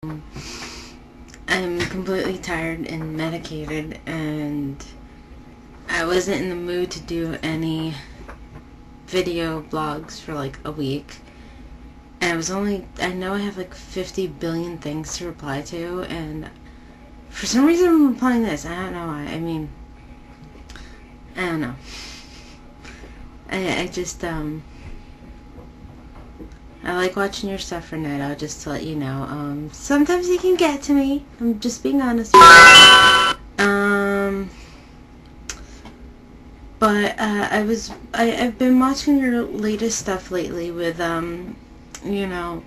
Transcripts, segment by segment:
I'm completely tired and medicated, and I wasn't in the mood to do any video blogs for like a week. And I know I have like 50 billion things to reply to, and for some reason I'm replying this. I don't know why. I don't know. I just, I like watching your stuff, Renetta, just to let you know. Sometimes you can get to me. I'm just being honest with you. But I've been watching your latest stuff lately with, you know,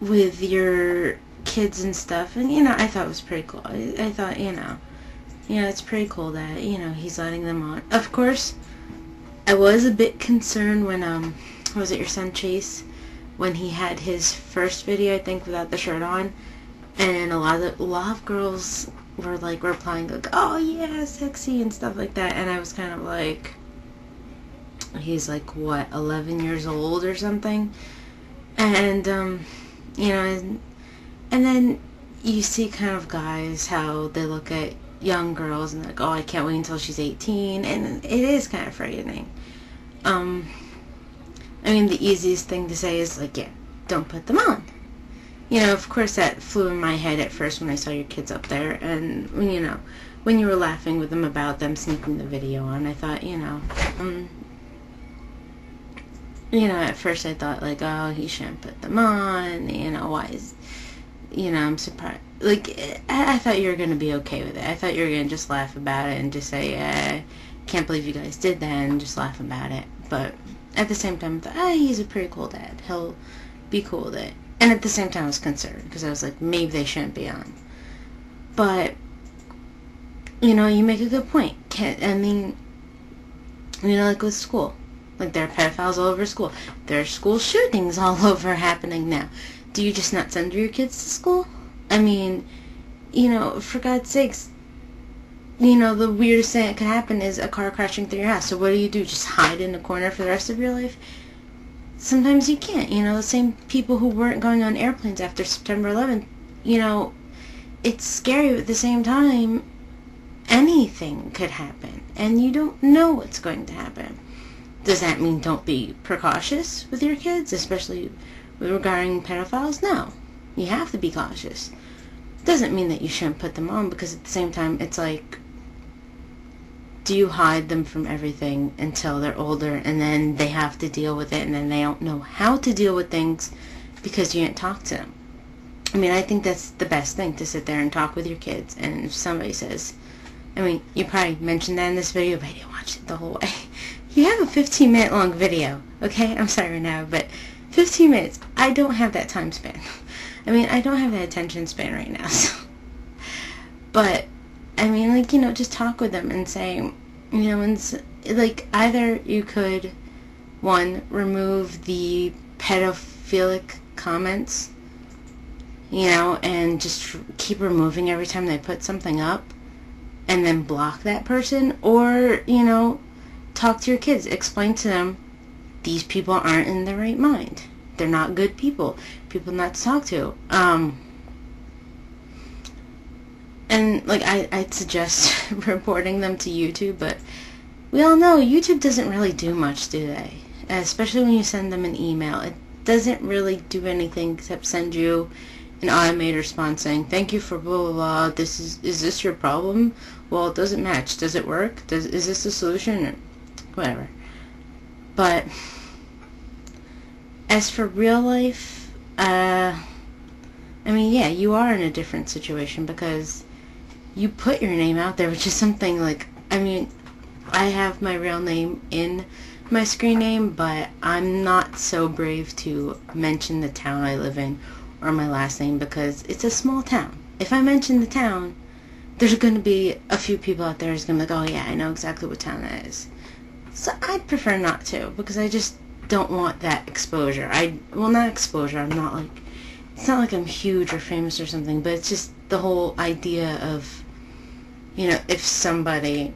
with your kids and stuff, and, I thought it was pretty cool. I thought, it's pretty cool that, he's letting them on. Of course, I was a bit concerned when, was it your son Chase, when he had his first video, I think, without the shirt on, and a lot of girls were like replying like, "Oh yeah, sexy," and stuff like that, and I was kind of like, he's like, what, 11 years old or something, and and then you see kind of guys how they look at young girls and like, oh, I can't wait until she's 18, and it is kind of frightening. The easiest thing to say is like, yeah, don't put them on. Of course that flew in my head at first when I saw your kids up there, and when you were laughing with them about them sneaking the video on, I thought, at first I thought like, oh, he shouldn't put them on, why is, I'm surprised, like, I thought you were going to be okay with it. I thought you were going to just laugh about it and just say, can't believe you guys did that, and just laugh about it. But at the same time, I thought, he's a pretty cool dad. He'll be cool with it. And at the same time, I was concerned, because I was like, maybe they shouldn't be on. But, you make a good point. Like with school. Like, there are pedophiles all over school. There are school shootings all over happening now. Do you just not send your kids to school? For God's sakes, the weirdest thing that could happen is a car crashing through your house. So what do? Just hide in a corner for the rest of your life? Sometimes you can't. The same people who weren't going on airplanes after September 11th, it's scary, but at the same time, anything could happen, and you don't know what's going to happen. Does that mean don't be precautious with your kids, especially regarding pedophiles? No. You have to be cautious. Doesn't mean that you shouldn't put them on, because at the same time, it's like, do you hide them from everything until they're older, and then they have to deal with it, and then they don't know how to deal with things because you didn't talk to them? I think that's the best thing, to sit there and talk with your kids. And if somebody says, you probably mentioned that in this video, but I didn't watch it the whole way. You have a 15-minute long video, okay? I'm sorry now, but 15 minutes, I don't have that time span. I don't have that attention span right now, so. But, just talk with them and say, either you could, one, remove the pedophilic comments, and just keep removing every time they put something up, and then block that person, or, talk to your kids, explain to them, these people aren't in their right mind. They're not good people not to talk to. And, I'd suggest reporting them to YouTube, but we all know YouTube doesn't really do much, do they? Especially when you send them an email. It doesn't really do anything except send you an automated response saying, thank you for blah, blah, blah, is this your problem? Well, it doesn't match. Does it work? Is this the solution? Or whatever. But as for real life, yeah, you are in a different situation, because you put your name out there, which is something like, I have my real name in my screen name, but I'm not so brave to mention the town I live in or my last name, because it's a small town. If I mention the town, there's going to be a few people out there who's going to be like, oh yeah, I know exactly what town that is. So I'd prefer not to, because I just don't want that exposure. Not exposure, I'm not like, it's not like I'm huge or famous or something, but it's just the whole idea of, if somebody,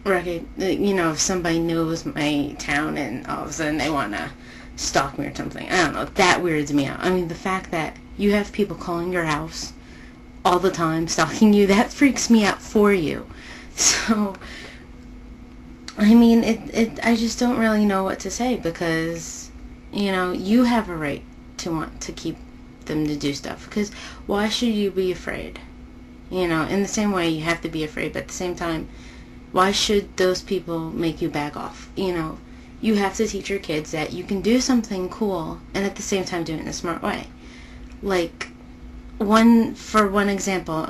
if somebody knows my town and all of a sudden they want to stalk me or something. I don't know. That weirds me out. I mean, the fact that you have people calling your house all the time, stalking you, that freaks me out for you. So, I mean, I just don't really know what to say, because, you know, you have a right to want to keep them to do stuff, because why should you be afraid? You know, in the same way you have to be afraid, but at the same time, why should those people make you back off? You know, you have to teach your kids that you can do something cool and at the same time do it in a smart way. Like, one example,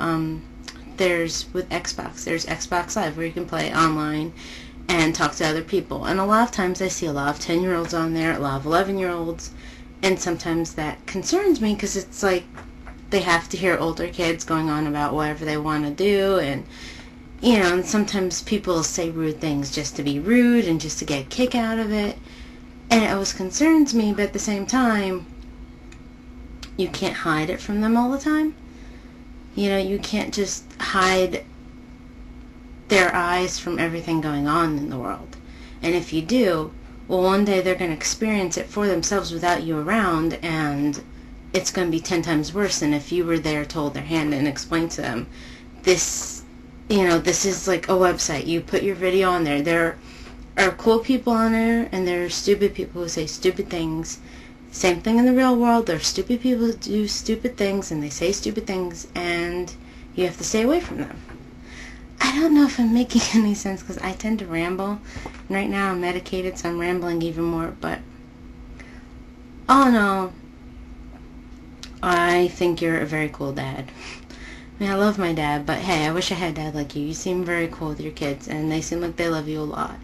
there's with Xbox, there's Xbox Live where you can play online and talk to other people. And a lot of times I see a lot of 10-year-olds on there, a lot of 11-year-olds, and sometimes that concerns me, because it's like they have to hear older kids going on about whatever they want to do, and, you know, and sometimes people say rude things just to be rude and just to get a kick out of it, and it always concerns me, but at the same time, you can't hide it from them all the time. You know, you can't just hide their eyes from everything going on in the world. And if you do, well, one day they're going to experience it for themselves without you around, and it's going to be 10 times worse than if you were there to hold their hand and explain to them, this, you know, this is like a website. You put your video on there. There are cool people on there, and there are stupid people who say stupid things. Same thing in the real world. There are stupid people who do stupid things, and they say stupid things, and you have to stay away from them. I don't know if I'm making any sense, because I tend to ramble. And right now I'm medicated, so I'm rambling even more. But all in all, I think you're a very cool dad. I mean, I love my dad, but hey, I wish I had a dad like you. You seem very cool with your kids, and they seem like they love you a lot.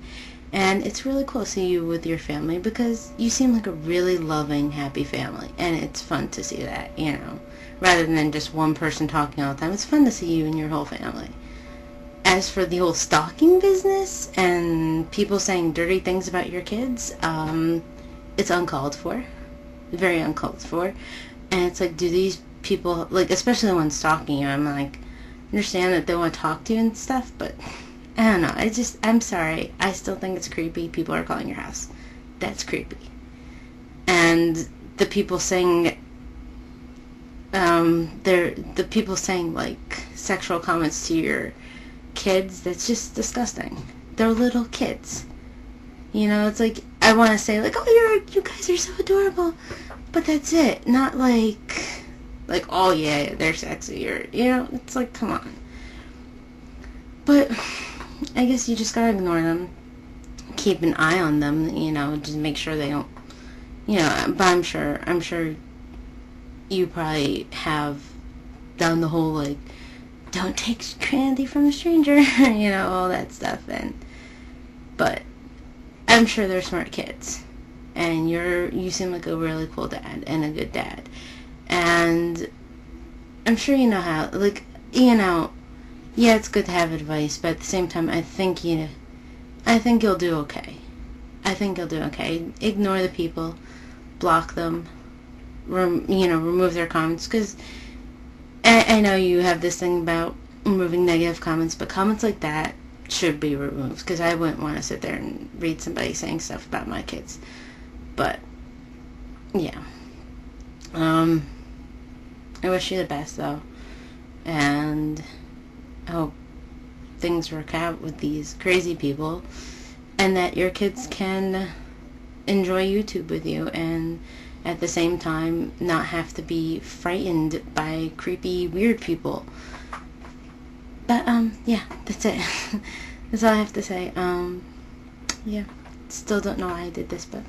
And it's really cool to see you with your family, because you seem like a really loving, happy family. And it's fun to see that, you know. Rather than just one person talking all the time, it's fun to see you and your whole family. As for the whole stalking business and people saying dirty things about your kids, it's uncalled for. Very uncalled for. And it's like, do these people, like, especially the ones stalking you, I'm like, understand that they want to talk to you and stuff, but I don't know. I'm sorry. I still think it's creepy. People are calling your house. That's creepy. And the people saying, the people saying, like, sexual comments to your kids, that's just disgusting. They're little kids. You know, it's like, I want to say, like, oh, you guys are so adorable. But that's it. Not like, oh yeah, they're sexy, or, you know, it's like, come on. But I guess you just gotta ignore them. Keep an eye on them, you know, just make sure they don't, you know, but I'm sure you probably have done the whole, like, don't take candy from a stranger, you know, all that stuff, but I'm sure they're smart kids, and you seem like a really cool dad, and a good dad, and I'm sure you know how, like, you know, yeah, it's good to have advice, but at the same time, I think you'll do okay. I think you'll do okay. Ignore the people, block them, remove their comments, because I know you have this thing about removing negative comments, but comments like that should be removed, because I wouldn't want to sit there and read somebody saying stuff about my kids. But, yeah. I wish you the best, though. And I hope things work out with these crazy people, and that your kids can enjoy YouTube with you, and at the same time not have to be frightened by creepy, weird people. But, yeah, that's it. That's all I have to say. Yeah, still don't know why I did this, but